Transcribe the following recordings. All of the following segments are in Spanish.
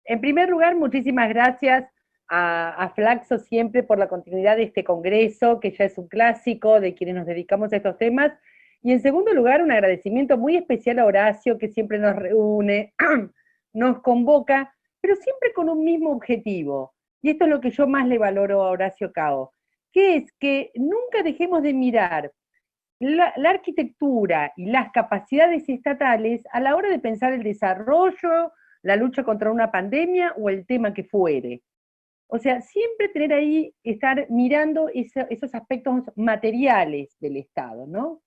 En primer lugar, muchísimas gracias a Flaxo siempre por la continuidad de este congreso, que ya es un clásico de quienes nos dedicamos a estos temas. Y en segundo lugar, un agradecimiento muy especial a Horacio, que siempre nos reúne, nos convoca, pero siempre con un mismo objetivo. Y esto es lo que yo más le valoro a Horacio Cao, que es que nunca dejemos de mirar la arquitectura y las capacidades estatales a la hora de pensar el desarrollo, la lucha contra una pandemia o el tema que fuere. O sea, siempre tener ahí, estar mirando esos aspectos materiales del Estado, ¿no?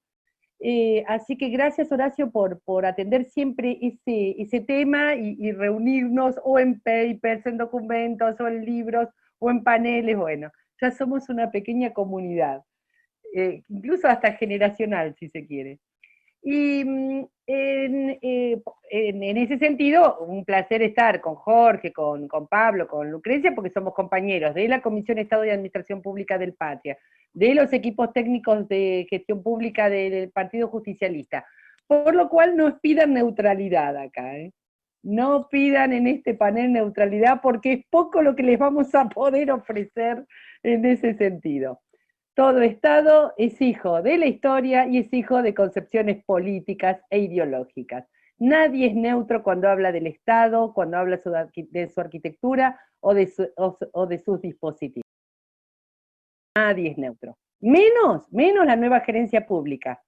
Así que gracias, Horacio, por atender siempre ese tema y reunirnos o en papers, en documentos, o en libros, o en paneles. Bueno, ya somos una pequeña comunidad, incluso hasta generacional, si se quiere. Y en ese sentido, un placer estar con Jorge, con Pablo, con Lucrecia, porque somos compañeros de la Comisión de Estado y Administración Pública del Patria, de los equipos técnicos de gestión pública del Partido Justicialista, por lo cual nos pidan neutralidad acá, ¿eh? No pidan en este panel neutralidad porque es poco lo que les vamos a poder ofrecer en ese sentido. Todo Estado es hijo de la historia y es hijo de concepciones políticas e ideológicas. Nadie es neutro cuando habla del Estado, cuando habla de su arquitectura o de sus dispositivos. Nadie es neutro. Menos la nueva gerencia pública,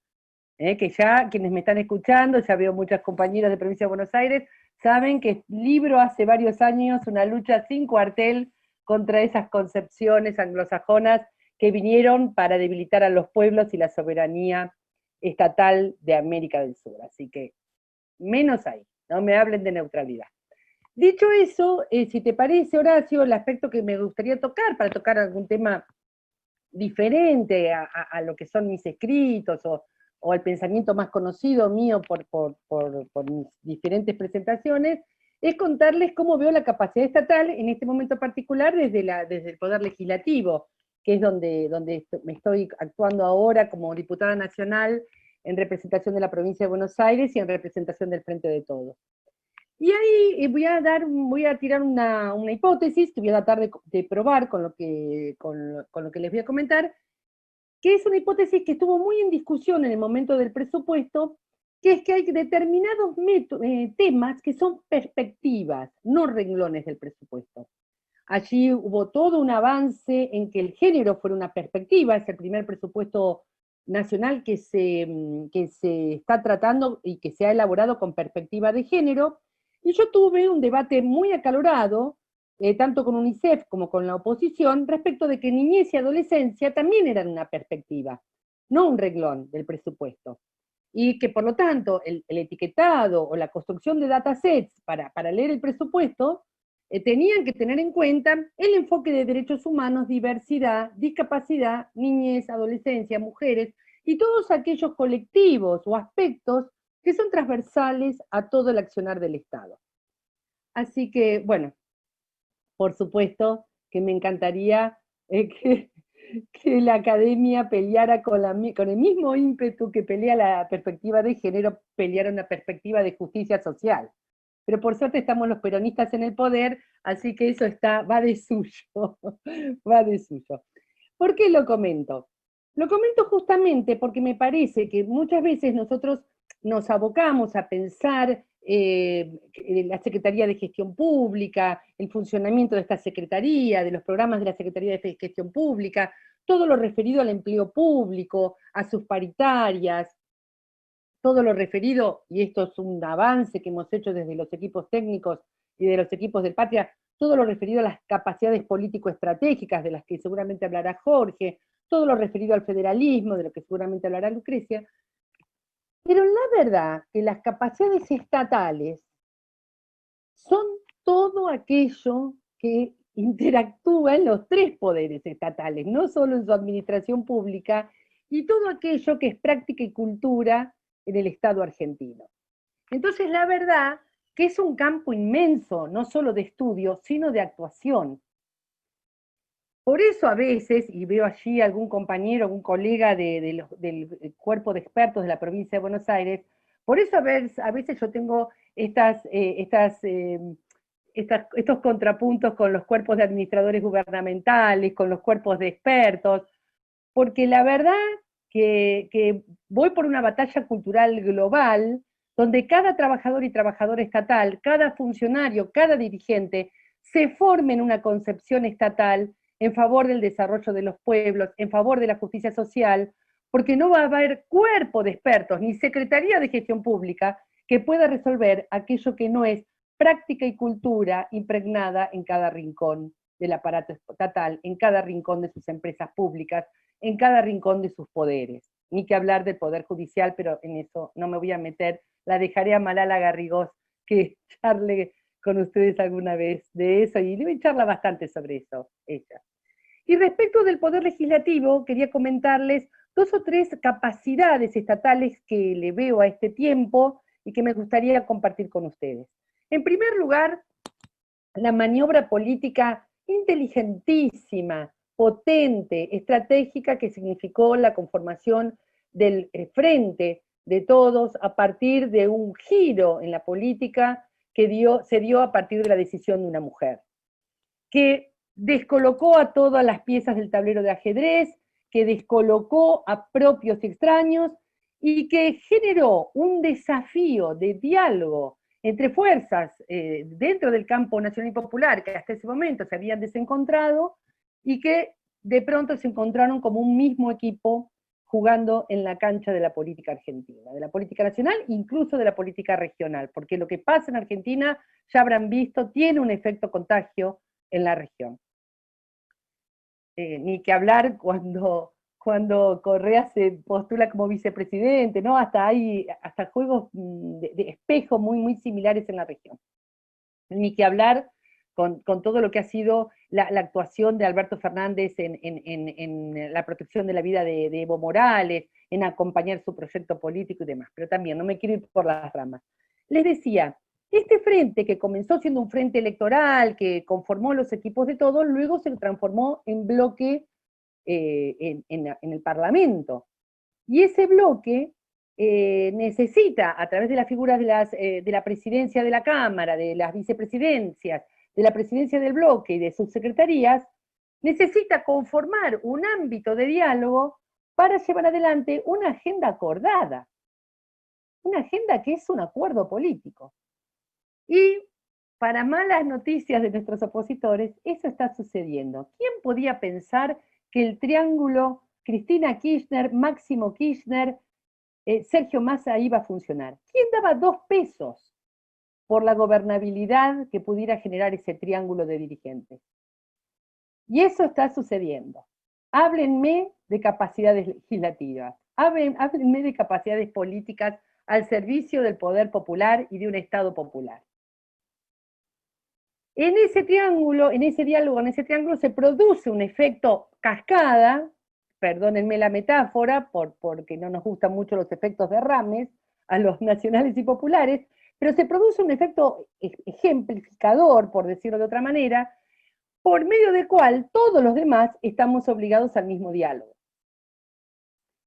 que ya quienes me están escuchando, ya veo muchas compañeras de Provincia de Buenos Aires, saben que libro hace varios años una lucha sin cuartel contra esas concepciones anglosajonas que vinieron para debilitar a los pueblos y la soberanía estatal de América del Sur. Así que menos ahí, no me hablen de neutralidad. Dicho eso, si te parece, Horacio, el aspecto que me gustaría tocar, para tocar algún tema diferente a lo que son mis escritos o al pensamiento más conocido mío por mis diferentes presentaciones, es contarles cómo veo la capacidad estatal en este momento particular desde el Poder Legislativo, que es donde me estoy actuando ahora como diputada nacional en representación de la provincia de Buenos Aires y en representación del Frente de Todos. Y ahí voy a tirar una hipótesis que voy a tratar de probar con lo que les voy a comentar, que es una hipótesis que estuvo muy en discusión en el momento del presupuesto, que es que hay determinados temas que son perspectivas, no renglones del presupuesto. Allí hubo todo un avance en que el género fuera una perspectiva, es el primer presupuesto nacional que se está tratando y que se ha elaborado con perspectiva de género, y yo tuve un debate muy acalorado, tanto con UNICEF como con la oposición, respecto de que niñez y adolescencia también eran una perspectiva, no un reglón del presupuesto. Y que por lo tanto el etiquetado o la construcción de datasets para leer el presupuesto tenían que tener en cuenta el enfoque de derechos humanos, diversidad, discapacidad, niñez, adolescencia, mujeres y todos aquellos colectivos o aspectos que son transversales a todo el accionar del Estado. Así que, bueno, por supuesto que me encantaría que la academia peleara con el mismo ímpetu que pelea la perspectiva de género, peleara una perspectiva de justicia social. Pero por suerte estamos los peronistas en el poder, así que eso va de suyo, va de suyo. ¿Por qué lo comento? Lo comento justamente porque me parece que muchas veces nosotros nos abocamos a pensar la Secretaría de Gestión Pública, el funcionamiento de esta Secretaría, de los programas de la Secretaría de Gestión Pública, todo lo referido al empleo público, a sus paritarias, todo lo referido, y esto es un avance que hemos hecho desde los equipos técnicos y de los equipos del Patria, todo lo referido a las capacidades político-estratégicas, de las que seguramente hablará Jorge, todo lo referido al federalismo, de lo que seguramente hablará Lucrecia, pero la verdad que las capacidades estatales son todo aquello que interactúa en los tres poderes estatales, no solo en su administración pública, y todo aquello que es práctica y cultura en el Estado argentino. Entonces, la verdad que es un campo inmenso, no solo de estudio, sino de actuación. Por eso a veces, y veo allí algún compañero, algún colega del cuerpo de expertos de la provincia de Buenos Aires, por eso a veces yo tengo estos contrapuntos con los cuerpos de administradores gubernamentales, con los cuerpos de expertos, porque la verdad que voy por una batalla cultural global, donde cada trabajador y trabajadora estatal, cada funcionario, cada dirigente, se forme en una concepción estatal en favor del desarrollo de los pueblos, en favor de la justicia social, porque no va a haber cuerpo de expertos ni secretaría de gestión pública que pueda resolver aquello que no es práctica y cultura impregnada en cada rincón del aparato estatal, en cada rincón de sus empresas públicas, en cada rincón de sus poderes. Ni que hablar del Poder Judicial, pero en eso no me voy a meter, la dejaré a Malala Garrigós que charle con ustedes alguna vez de eso, y debe charla bastante sobre eso, ella. Y respecto del Poder Legislativo, quería comentarles 2 o 3 capacidades estatales que le veo a este tiempo y que me gustaría compartir con ustedes. En primer lugar, la maniobra política inteligentísima, potente, estratégica que significó la conformación del frente de todos a partir de un giro en la política que se dio a partir de la decisión de una mujer, que descolocó a todas las piezas del tablero de ajedrez, que descolocó a propios y extraños y que generó un desafío de diálogo entre fuerzas dentro del campo nacional y popular que hasta ese momento se habían desencontrado y que de pronto se encontraron como un mismo equipo jugando en la cancha de la política argentina, de la política nacional, incluso de la política regional, porque lo que pasa en Argentina, ya habrán visto, tiene un efecto contagio en la región. Ni que hablar cuando Correa se postula como vicepresidente, ¿no? Hasta juegos de espejo muy similares en la región. Ni que hablar con todo lo que ha sido la actuación de Alberto Fernández en la protección de la vida de Evo Morales, en acompañar su proyecto político y demás. Pero también, no me quiero ir por las ramas. Les decía, este frente que comenzó siendo un frente electoral, que conformó los equipos de todos, luego se transformó en bloque en el Parlamento. Y ese bloque necesita, a través de las figuras de la presidencia de la Cámara, de las vicepresidencias, de la presidencia del bloque y de sus secretarías, necesita conformar un ámbito de diálogo para llevar adelante una agenda acordada, una agenda que es un acuerdo político. Y para malas noticias de nuestros opositores, eso está sucediendo. ¿Quién podía pensar que el triángulo Cristina Kirchner, Máximo Kirchner, Sergio Massa iba a funcionar? ¿Quién daba 2 pesos por la gobernabilidad que pudiera generar ese triángulo de dirigentes? Y eso está sucediendo. Háblenme de capacidades legislativas, háblenme de capacidades políticas al servicio del poder popular y de un Estado popular. En ese triángulo, en ese diálogo, en ese triángulo se produce un efecto cascada, perdónenme la metáfora, porque no nos gustan mucho los efectos de Rames, a los nacionales y populares, pero se produce un efecto ejemplificador, por decirlo de otra manera, por medio del cual todos los demás estamos obligados al mismo diálogo.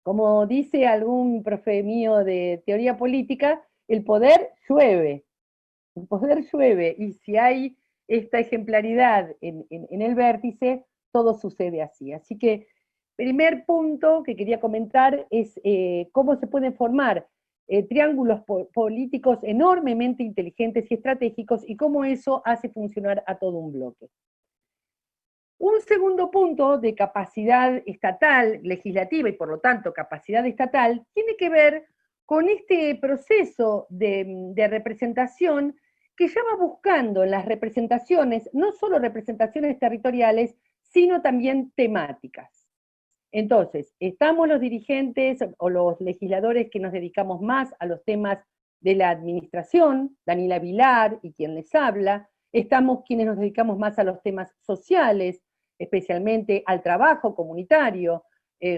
Como dice algún profe mío de teoría política, el poder llueve, y si hay esta ejemplaridad en el vértice, todo sucede así. Así que, primer punto que quería comentar es cómo se pueden formar triángulos políticos enormemente inteligentes y estratégicos y cómo eso hace funcionar a todo un bloque. Un segundo punto de capacidad estatal, legislativa y por lo tanto capacidad estatal, tiene que ver con este proceso de representación que ya va buscando en las representaciones, no solo representaciones territoriales, sino también temáticas. Entonces, estamos los dirigentes o los legisladores que nos dedicamos más a los temas de la administración, Daniela Vilar y quien les habla, estamos quienes nos dedicamos más a los temas sociales, especialmente al trabajo comunitario,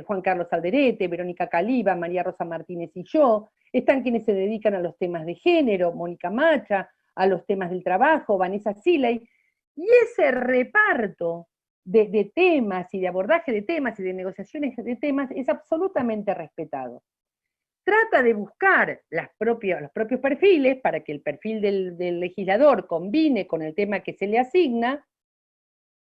Juan Carlos Alderete, Verónica Caliba, María Rosa Martínez y yo, están quienes se dedican a los temas de género, Mónica Macha, a los temas del trabajo, Vanessa Siley, y ese reparto de temas y de abordaje de temas y de negociaciones de temas es absolutamente respetado. trata de buscar los propios perfiles para que el perfil del legislador combine con el tema que se le asigna,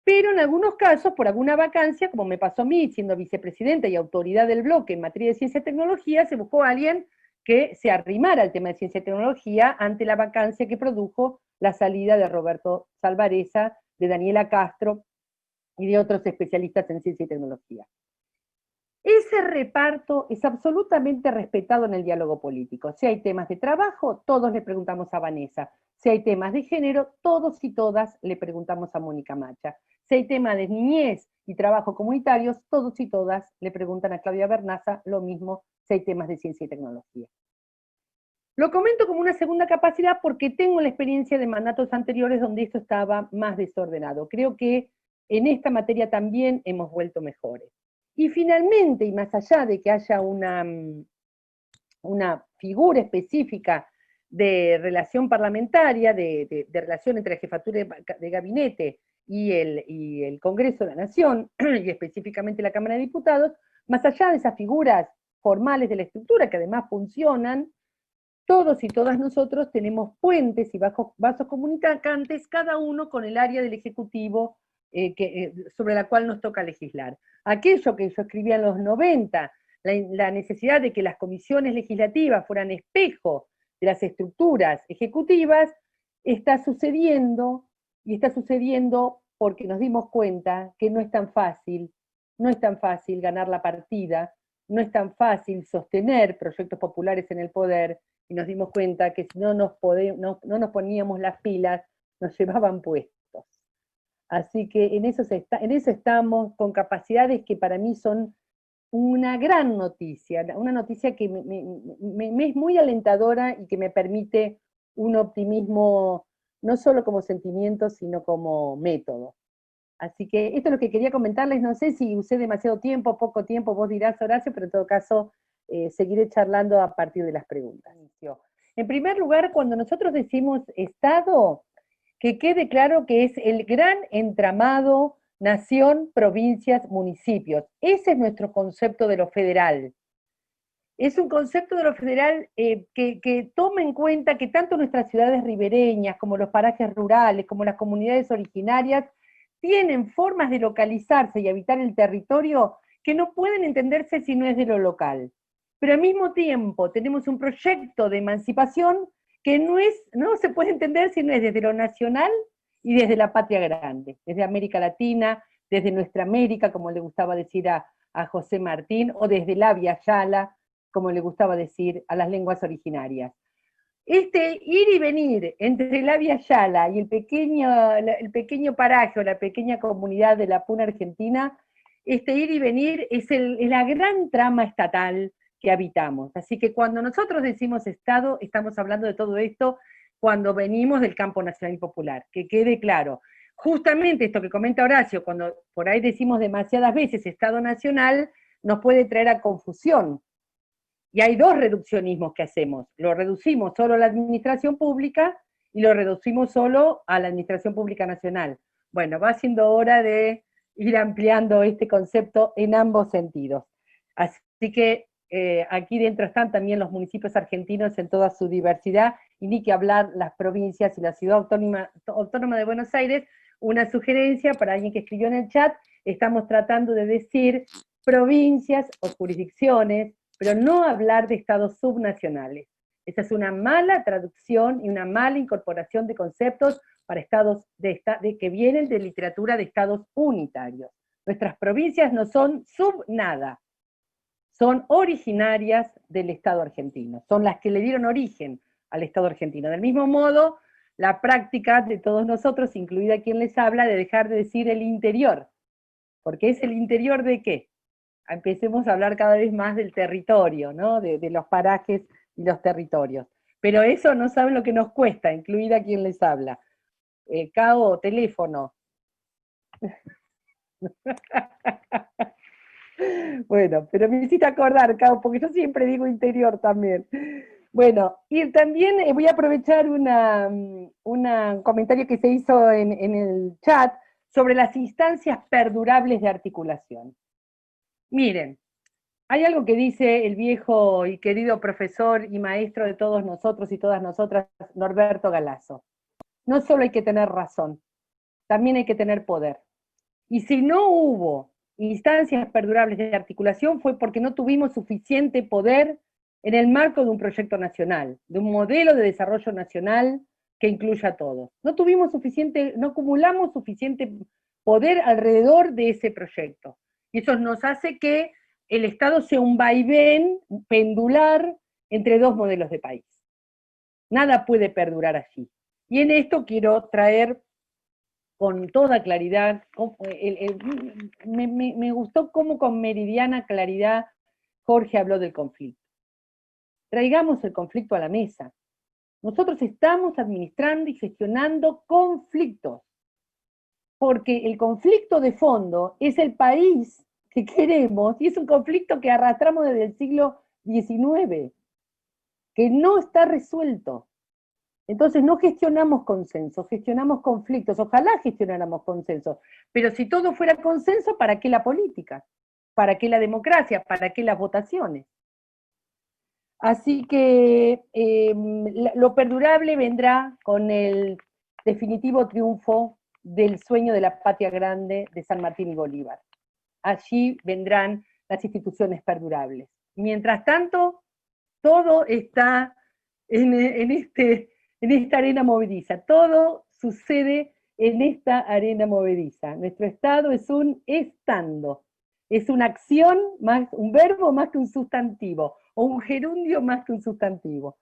pero en algunos casos, por alguna vacancia, como me pasó a mí, siendo vicepresidenta y autoridad del bloque en materia de ciencia y tecnología, se buscó a alguien que se arrimara al tema de ciencia y tecnología ante la vacancia que produjo la salida de Roberto Salvareza, de Daniela Castro y de otros especialistas en ciencia y tecnología. Ese reparto es absolutamente respetado en el diálogo político. Si hay temas de trabajo, todos le preguntamos a Vanessa. Si hay temas de género, todos y todas le preguntamos a Mónica Macha. Si hay temas de niñez y trabajo comunitarios, todos y todas le preguntan a Claudia Bernaza lo mismo si hay temas de ciencia y tecnología. Lo comento como una segunda capacidad porque tengo la experiencia de mandatos anteriores donde esto estaba más desordenado. Creo que en esta materia también hemos vuelto mejores. Y finalmente, y más allá de que haya una figura específica de relación parlamentaria, de relación entre la jefatura de gabinete y el Congreso de la Nación, y específicamente la Cámara de Diputados, más allá de esas figuras formales de la estructura que además funcionan, todos y todas nosotros tenemos puentes y vasos comunicantes, cada uno con el área del Ejecutivo sobre la cual nos toca legislar. Aquello que yo escribía en los 90, la necesidad de que las comisiones legislativas fueran espejo de las estructuras ejecutivas, está sucediendo, y está sucediendo porque nos dimos cuenta que no es tan fácil ganar la partida, no es tan fácil sostener proyectos populares en el poder, y nos dimos cuenta que si no nos poníamos las pilas, nos llevaban puestos. Así que en eso estamos, con capacidades que para mí son una gran noticia, una noticia que me es muy alentadora y que me permite un optimismo no solo como sentimiento, sino como método. Así que esto es lo que quería comentarles, no sé si usé demasiado tiempo, poco tiempo, vos dirás, Horacio, pero en todo caso seguiré charlando a partir de las preguntas. En primer lugar, cuando nosotros decimos Estado, que quede claro que es el gran entramado nación, provincias, municipios. Ese es nuestro concepto de lo federal. Es un concepto de lo federal que toma en cuenta que tanto nuestras ciudades ribereñas, como los parajes rurales, como las comunidades originarias, tienen formas de localizarse y habitar el territorio que no pueden entenderse si no es de lo local. Pero al mismo tiempo tenemos un proyecto de emancipación que no se puede entender si no es desde lo nacional y desde la patria grande, desde América Latina, desde nuestra América, como le gustaba decir a José Martín, o desde la Via Yala, como le gustaba decir a las lenguas originarias. Este ir y venir entre la Via Yala y el pequeño paraje o la pequeña comunidad de la Puna Argentina, este ir y venir es la gran trama estatal que habitamos. Así que cuando nosotros decimos Estado, estamos hablando de todo esto cuando venimos del campo nacional y popular, que quede claro. Justamente esto que comenta Horacio, cuando por ahí decimos demasiadas veces Estado Nacional, nos puede traer a confusión. Y hay dos reduccionismos que hacemos. Lo reducimos solo a la administración pública y lo reducimos solo a la administración pública nacional. Bueno, va siendo hora de ir ampliando este concepto en ambos sentidos. Así que aquí dentro están también los municipios argentinos en toda su diversidad, y ni que hablar las provincias y la ciudad autónoma de Buenos Aires. Una sugerencia para alguien que escribió en el chat: estamos tratando de decir provincias o jurisdicciones, pero no hablar de estados subnacionales. Esa es una mala traducción y una mala incorporación de conceptos para estados que vienen de literatura de estados unitarios. Nuestras provincias no son sub nada, son originarias del Estado argentino, son las que le dieron origen al Estado argentino. Del mismo modo, la práctica de todos nosotros, incluida quien les habla, de dejar de decir el interior, porque es el interior de ¿qué? Empecemos a hablar cada vez más del territorio, ¿no? de los parajes y los territorios. Pero eso no saben lo que nos cuesta, incluida quien les habla. Cao, teléfono. Bueno, pero me hiciste acordar, Cao, porque yo siempre digo interior también. Bueno, y también voy a aprovechar un comentario que se hizo en el chat sobre las instancias perdurables de articulación. Miren, Hay algo que dice el viejo y querido profesor y maestro de todos nosotros y todas nosotras, Norberto Galasso. No solo hay que tener razón, también hay que tener poder. Y si no hubo instancias perdurables de articulación fue porque no tuvimos suficiente poder en el marco de un proyecto nacional, de un modelo de desarrollo nacional que incluya a todos. No tuvimos suficiente, no acumulamos suficiente poder alrededor de ese proyecto. Y eso nos hace que el Estado sea un vaivén pendular entre dos modelos de país. Nada puede perdurar allí. Y en esto quiero traer con toda claridad, me gustó cómo con meridiana claridad Jorge habló del conflicto. Traigamos el conflicto a la mesa. Nosotros estamos administrando y gestionando conflictos, porque el conflicto de fondo es el país que queremos y es un conflicto que arrastramos desde el siglo XIX, que no está resuelto. Entonces no gestionamos consensos, gestionamos conflictos. Ojalá gestionáramos consensos, pero si todo fuera consenso, ¿para qué la política? ¿Para qué la democracia? ¿Para qué las votaciones? Así que lo perdurable vendrá con el definitivo triunfo del sueño de la patria grande de San Martín y Bolívar. Allí vendrán las instituciones perdurables. Mientras tanto, todo está en esta arena movediza, todo sucede en esta arena movediza. Nuestro estado es un estando, es una acción, más un verbo más que un sustantivo, o un gerundio más que un sustantivo.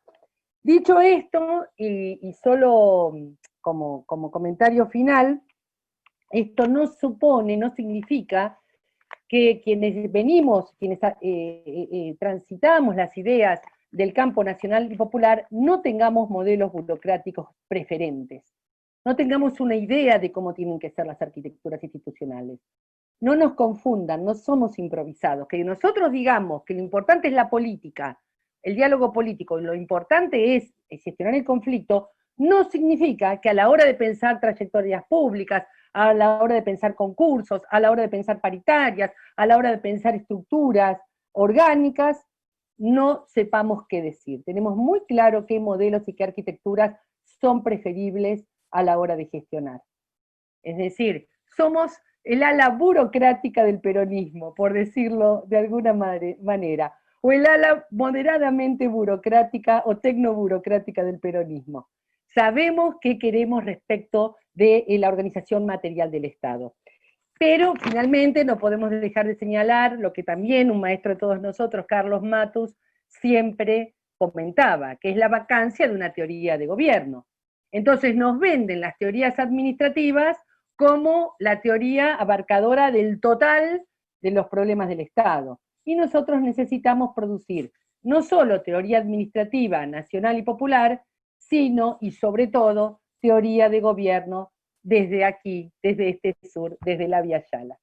Dicho esto, y solo como comentario final, esto no supone, no significa que quienes venimos, quienes transitamos las ideas del campo nacional y popular, no tengamos modelos burocráticos preferentes, no tengamos una idea de cómo tienen que ser las arquitecturas institucionales. No nos confundan, no somos improvisados. Que nosotros digamos que lo importante es la política, el diálogo político, lo importante es gestionar el conflicto, no significa que a la hora de pensar trayectorias públicas, a la hora de pensar concursos, a la hora de pensar paritarias, a la hora de pensar estructuras orgánicas, no sepamos qué decir. Tenemos muy claro qué modelos y qué arquitecturas son preferibles a la hora de gestionar. Es decir, somos el ala burocrática del peronismo, por decirlo de alguna manera, o el ala moderadamente burocrática o tecnoburocrática del peronismo. Sabemos qué queremos respecto de la organización material del Estado. Pero finalmente no podemos dejar de señalar lo que también un maestro de todos nosotros, Carlos Matus, siempre comentaba, que es la vacancia de una teoría de gobierno. Entonces nos venden las teorías administrativas como la teoría abarcadora del total de los problemas del Estado. Y nosotros necesitamos producir no solo teoría administrativa nacional y popular, sino y sobre todo teoría de gobierno desde aquí, desde este sur, desde la Via Yala.